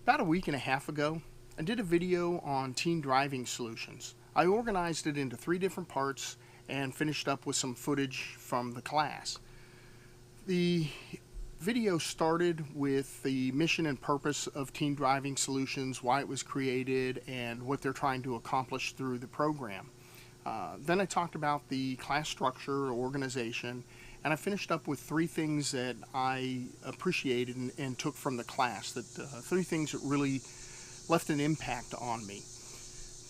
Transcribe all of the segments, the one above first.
About a week and a half ago, I did a video on teen driving solutions. I organized it into 3 different parts and finished up with some footage from the class. The video started with the mission and purpose of Teen Driving Solutions, why it was created, and what they're trying to accomplish through the program. Then I talked about the class structure or organization, and I finished up with 3 things that I appreciated and took from the class, 3 things that really left an impact on me.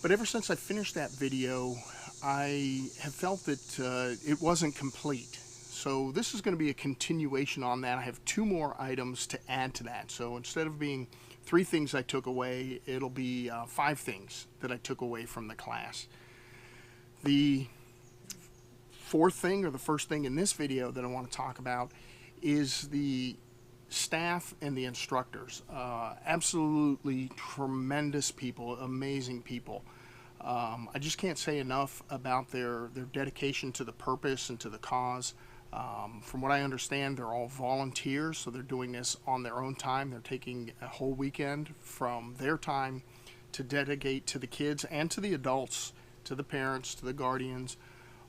But ever since I finished that video, I have felt that it wasn't complete. So this is going to be a continuation on that. I have 2 more items to add to that. So instead of being 3 things I took away, it'll be 5 things that I took away from the class. The 4th thing, or the first thing in this video that I want to talk about, is the staff and the instructors. Absolutely tremendous people, amazing people. I just can't say enough about their dedication to the purpose and to the cause. From what I understand, they're all volunteers, so they're doing this on their own time. They're taking a whole weekend from their time to dedicate to the kids and to the adults, to the parents, to the guardians,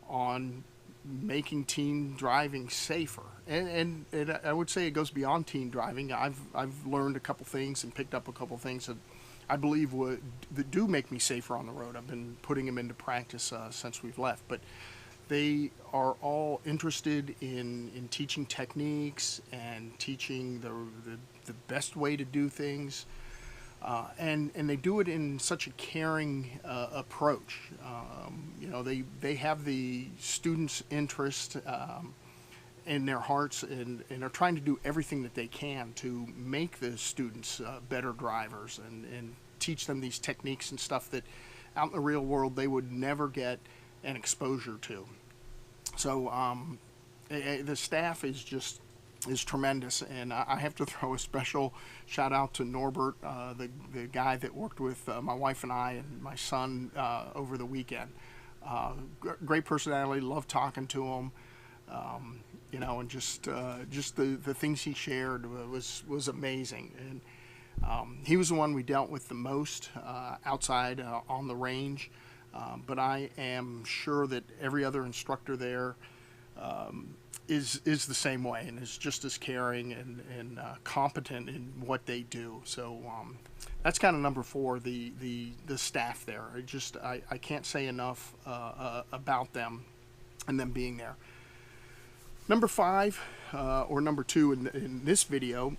on making teen driving safer. And I would say it goes beyond teen driving. I've learned a couple things and picked up a couple things that I believe that do make me safer on the road. I've been putting them into practice since we've left. But they are all interested in teaching techniques and teaching the best way to do things. And they do it in such a caring approach. They have the students' interest in their hearts, and are trying to do everything that they can to make the students better drivers and teach them these techniques and stuff that out in the real world they would never get an exposure to. So the staff is tremendous, and I have to throw a special shout out to Norbert, the guy that worked with my wife and I and my son over the weekend. Great personality, love talking to him, and just the things he shared was amazing. And he was the one we dealt with the most outside on the range, but I am sure that every other instructor there is the same way, and is just as caring and competent in what they do. So that's kind of number 4, the staff there. I can't say enough about them and them being there. Number 5, or number 2 in this video,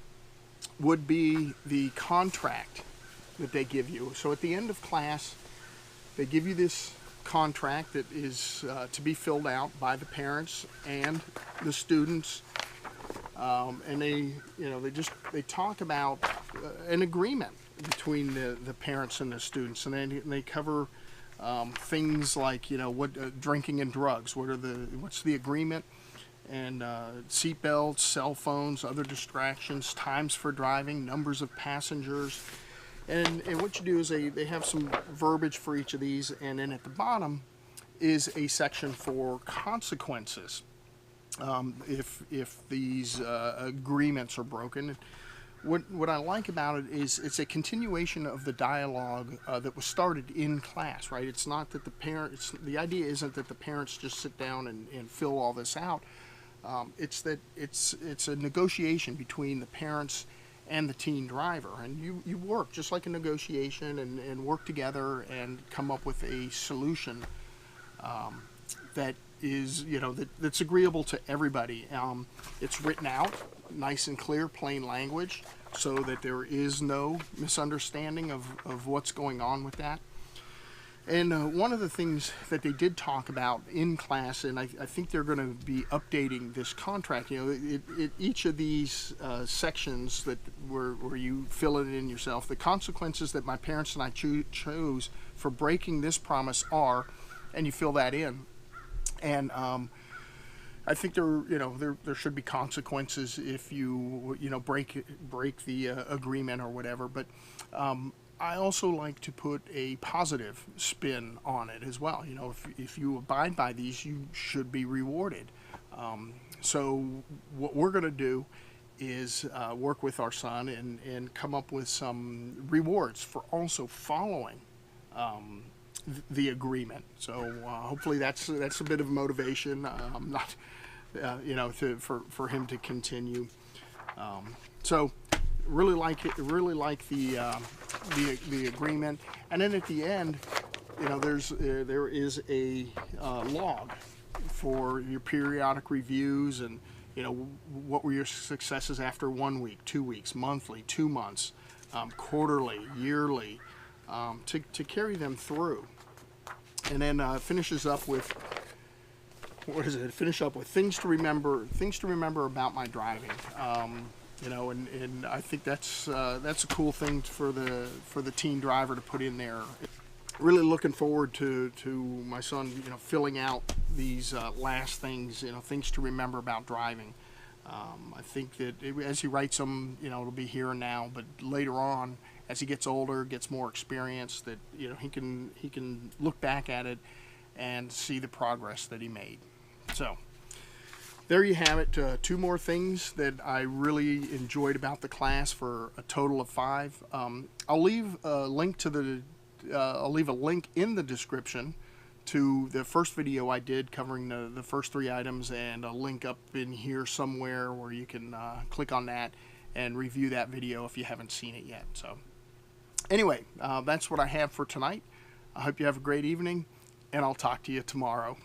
would be the contract that they give you. So at the end of class, they give you this contract that is to be filled out by the parents and the students, and they talk about an agreement between the parents and the students, and then they cover things like what drinking and drugs, what's the agreement, and seat belts, cell phones, other distractions, times for driving, numbers of passengers. And what you do is they have some verbiage for each of these, and then at the bottom is a section for consequences if these agreements are broken. What I like about it is it's a continuation of the dialogue that was started in class, right? It's not that the idea isn't that the parents just sit down and fill all this out. It's that it's a negotiation between the parents and the teen driver, and you work just like a negotiation and work together and come up with a solution that is that's agreeable to everybody. It's written out nice and clear, plain language, so that there is no misunderstanding of what's going on with that. And one of the things that they did talk about in class, and I think they're going to be updating this contract, each of these sections where you fill it in yourself, the consequences that my parents and I chose for breaking this promise are, and you fill that in. And I think there should be consequences if you break the agreement or whatever, but I also like to put a positive spin on it as well. If you abide by these, you should be rewarded. So what we're going to do is work with our son and come up with some rewards for also following the agreement. So hopefully that's a bit of motivation, not you know, for him to continue. So really like it. Really like the agreement. And then at the end, you know, there is a log for your periodic reviews, and you know, what were your successes after 1 week, 2 weeks, monthly, 2 months, quarterly, yearly, to carry them through. And then finishes up with, what does it finish up with? Things to remember about my driving. You know, and I think that's a cool thing for the teen driver to put in there. Really looking forward to my son, you know, filling out these last things, you know, things to remember about driving. I think that as he writes them, you know, it'll be here and now, but later on, as he gets older, gets more experience, that, you know, he can look back at it and see the progress that he made. So there you have it. 2 more things that I really enjoyed about the class, for a total of 5. I'll leave a link to I'll leave a link in the description to the first video I did covering the first 3 items, and a link up in here somewhere where you can click on that and review that video if you haven't seen it yet. So anyway, that's what I have for tonight. I hope you have a great evening, and I'll talk to you tomorrow.